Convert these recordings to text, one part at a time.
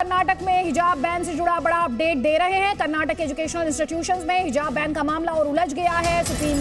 कर्नाटक में हिजाब बैन से जुड़ा बड़ा अपडेट दे रहे हैं। कर्नाटक एजुकेशनल इंस्टीट्यूशंस में हिजाब बैन का मामला और उलझ गया है। सुप्रीम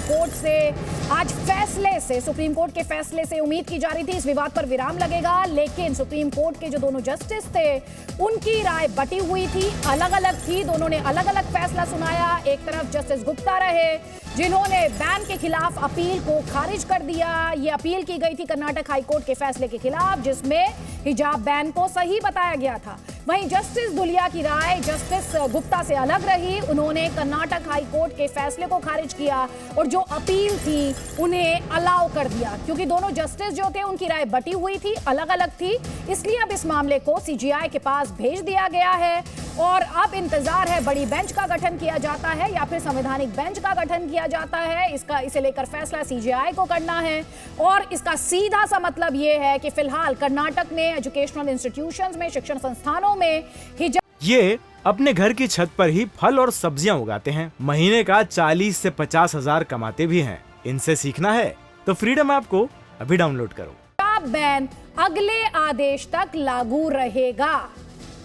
कोर्ट के फैसले से उम्मीद की जा रही थी इस विवाद पर विराम लगेगा, लेकिन सुप्रीम कोर्ट के जो दोनों जस्टिस थे उनकी राय बटी हुई थी, अलग अलग थी। दोनों ने अलग अलग फैसला सुनाया। एक तरफ जस्टिस गुप्ता रहे जिन्होंने बैन के खिलाफ अपील को खारिज कर दिया। ये अपील की गई थी कर्नाटक हाईकोर्ट के फैसले के खिलाफ जिसमें हिजाब बैन को सही बताया गया था। वहीं जस्टिस धुलिया की राय जस्टिस गुप्ता से अलग रही। उन्होंने कर्नाटक हाई कोर्ट के फैसले को खारिज किया और जो अपील थी उन्हें अलाउ कर दिया, क्योंकि दोनों जस्टिस जो थे उनकी राय बटी हुई थी, अलग अलग थी। इसलिए अब इस मामले को सीजीआई के पास भेज दिया गया है और अब इंतजार है बड़ी बेंच का गठन किया जाता है या फिर संवैधानिक बेंच का गठन किया जाता है। इसे लेकर फैसला सीजीआई को करना है और इसका सीधा सा मतलब यह है कि फिलहाल कर्नाटक में एजुकेशनल इंस्टीट्यूशंस में, शिक्षण संस्थानों में हिजाब ये अपने घर की छत पर ही फल और सब्जियां उगाते हैं। महीने का 40 से 50 हजार कमाते भी हैं। इनसे सीखना है तो फ्रीडम ऐप को अभी डाउनलोड करो। हिजाब बैन अगले आदेश तक लागू रहेगा।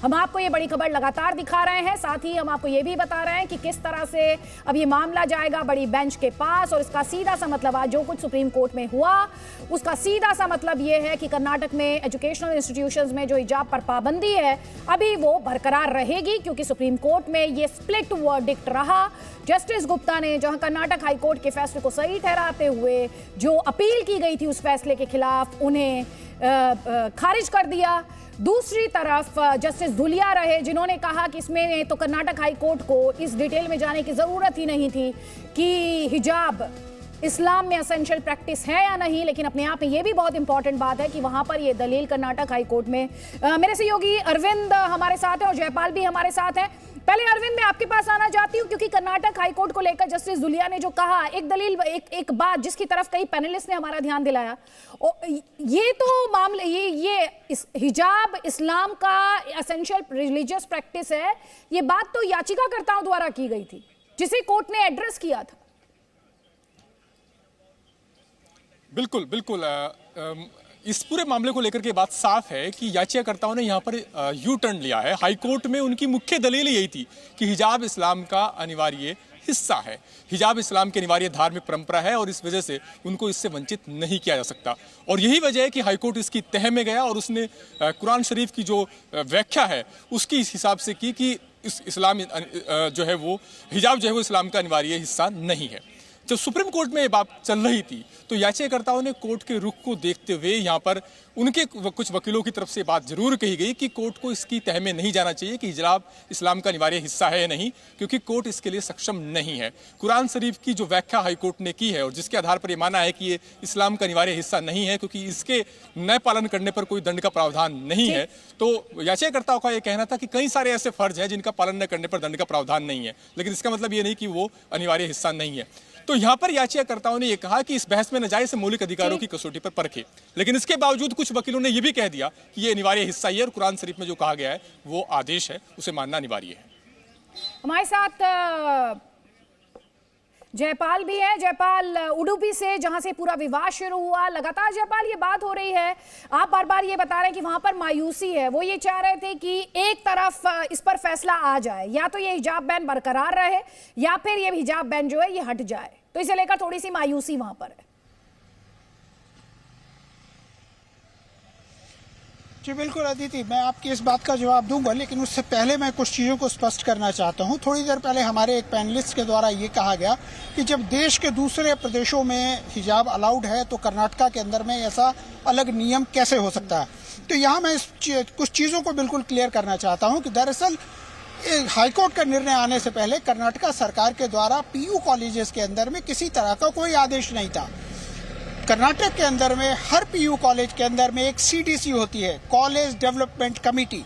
हम आपको ये बड़ी खबर लगातार दिखा रहे हैं, साथ ही हम आपको ये भी बता रहे हैं कि किस तरह से अब ये मामला जाएगा बड़ी बेंच के पास और इसका सीधा सा मतलब आज जो कुछ सुप्रीम कोर्ट में हुआ उसका सीधा सा मतलब ये है कि कर्नाटक में एजुकेशनल इंस्टीट्यूशंस में जो हिजाब पर पाबंदी है अभी वो बरकरार रहेगी, क्योंकि सुप्रीम कोर्ट में ये स्प्लिट वर्डिक्ट रहा। जस्टिस गुप्ता ने जहां कर्नाटक हाईकोर्ट के फैसले को सही ठहराते हुए जो अपील की गई थी उस फैसले के खिलाफ उन्हें खारिज कर दिया। दूसरी तरफ जस्टिस धुलिया रहे जिन्होंने कहा कि इसमें तो कर्नाटक हाई कोर्ट को इस डिटेल में जाने की जरूरत ही नहीं थी कि हिजाब इस्लाम में एसेंशियल प्रैक्टिस है या नहीं, लेकिन अपने आप में ये भी बहुत इंपॉर्टेंट बात है कि वहां पर ये दलील कर्नाटक हाई कोर्ट में मेरे सहयोगी अरविंद हमारे साथ हैं और जयपाल भी हमारे साथ हैं। पहले अरविंद मैं आपके पास आना चाहती हूं क्योंकि कर्नाटक हाई कोर्ट को लेकर जस्टिस धुलिया ने जो कहा, एक दलील, एक बात जिसकी तरफ कई पैनलिस्ट ने हमारा ध्यान दिलाया, ये तो मामले ये हिजाब इस्लाम का एसेंशियल रिलीजियस प्रैक्टिस है, ये बात तो याचिकाकर्ताओं द्वारा की गई थी जिसे कोर्ट ने एड्रेस किया था। बिल्कुल बिल्कुल इस पूरे मामले को लेकर के बात साफ है कि याचिकाकर्ताओं ने यहाँ पर यू टर्न लिया है। हाईकोर्ट में उनकी मुख्य दलील यही थी कि हिजाब इस्लाम का अनिवार्य हिस्सा है, हिजाब इस्लाम की अनिवार्य धार्मिक परंपरा है और इस वजह से उनको इससे वंचित नहीं किया जा सकता। और यही वजह है कि हाईकोर्ट इसकी तह में गया और उसने कुरान शरीफ की जो व्याख्या है उसकी इस हिसाब से की कि इस्लाम जो है वो हिजाब जो है वो इस्लाम का अनिवार्य हिस्सा नहीं है। जब सुप्रीम कोर्ट में ये बात चल रही थी तो याचिकाकर्ताओं ने कोर्ट के रुख को देखते हुए यहाँ पर उनके कुछ वकीलों की तरफ से बात जरूर कही गई कि कोर्ट को इसकी तह में नहीं जाना चाहिए कि हिजाब इस्लाम का अनिवार्य हिस्सा है या नहीं, क्योंकि कोर्ट इसके लिए सक्षम नहीं है। कुरान शरीफ की जो व्याख्या हाईकोर्ट ने की है और जिसके आधार पर यह माना है कि ये इस्लाम का अनिवार्य हिस्सा नहीं है क्योंकि इसके न पालन करने पर कोई दंड का प्रावधान नहीं है, तो याचिकाकर्ताओं का यह कहना था कि कई सारे ऐसे फर्ज हैं जिनका पालन न करने पर दंड का प्रावधान नहीं है, लेकिन इसका मतलब ये नहीं कि वो अनिवार्य हिस्सा नहीं है। तो यहाँ पर याचिकाकर्ताओं ने यह कहा कि इस बहस में न जाए से मौलिक अधिकारों की कसौटी पर परखे, लेकिन इसके बावजूद कुछ वकीलों ने यह भी कह दिया कि ये अनिवार्य हिस्सा ही है और कुरान शरीफ में जो कहा गया है वो आदेश है, उसे मानना अनिवार्य है। हमारे साथ जयपाल भी है। जयपाल उडुपी से, जहां से पूरा विवाद शुरू हुआ, लगातार जयपाल ये बात हो रही है, आप बार बार ये बता रहे हैं कि वहां पर मायूसी है। वो ये चाह रहे थे कि एक तरफ इस पर फैसला आ जाए, या तो ये हिजाब बैन बरकरार रहे या फिर ये हिजाब बैन जो है ये हट जाए, तो इसे लेकर थोड़ी सी मायूसी वहां पर है। जी बिल्कुल अदिति, मैं आपकी इस बात का जवाब दूंगा, लेकिन उससे पहले मैं कुछ चीज़ों को स्पष्ट करना चाहता हूं। थोड़ी देर पहले हमारे एक पैनलिस्ट के द्वारा ये कहा गया कि जब देश के दूसरे प्रदेशों में हिजाब अलाउड है तो कर्नाटका के अंदर में ऐसा अलग नियम कैसे हो सकता है। तो यहाँ मैं कुछ चीज़ों को बिल्कुल क्लियर करना चाहता हूँ कि दरअसल हाईकोर्ट का निर्णय आने से पहले कर्नाटका सरकार के द्वारा पीयू कॉलेजेस के अंदर में किसी तरह का कोई आदेश नहीं था। कर्नाटक के अंदर में हर पीयू कॉलेज के अंदर में एक सीडीसी होती है, college development committee.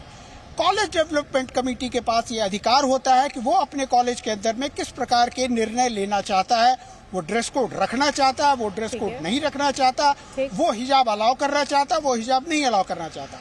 College development committee के पास ये अधिकार होता है कि वो अपने कॉलेज के अंदर में किस प्रकार के निर्णय लेना चाहता है। वो ड्रेस कोड रखना चाहता है, वो ड्रेस कोड नहीं रखना चाहता, वो हिजाब अलाउ करना चाहता, वो हिजाब नहीं अलाउ करना चाहता।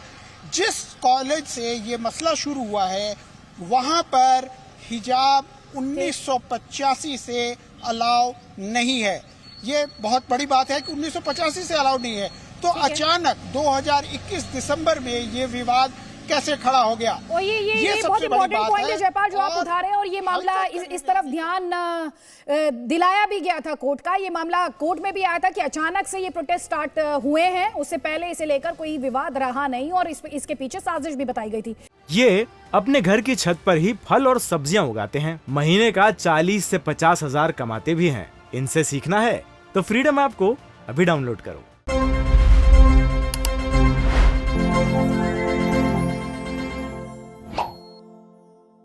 जिस कॉलेज से ये मसला शुरू हुआ है वहां पर हिजाब 1985 से अलाउ नहीं है। ये बहुत बड़ी बात है कि 1985 से अलाउड नहीं है। तो अचानक 2021 दिसंबर में ये विवाद कैसे खड़ा हो गया। और ये बहुत सबसे बड़ी इंपॉर्टेंट बात पॉइंट है जयपाल जो आप और उठा रहे हैं, और ये मामला इस तरफ ध्यान दिलाया भी गया था कोर्ट का। ये मामला कोर्ट में भी आया था कि अचानक से ये प्रोटेस्ट स्टार्ट हुए हैं, उससे पहले इसे लेकर कोई विवाद रहा नहीं और इसके पीछे साजिश भी बताई गई थी। ये अपने घर की छत पर ही फल और सब्जियां उगाते हैं, महीने का 40 से 50 हजार कमाते भी हैं। इनसे सीखना है तो फ्रीडम ऐप को अभी डाउनलोड करो।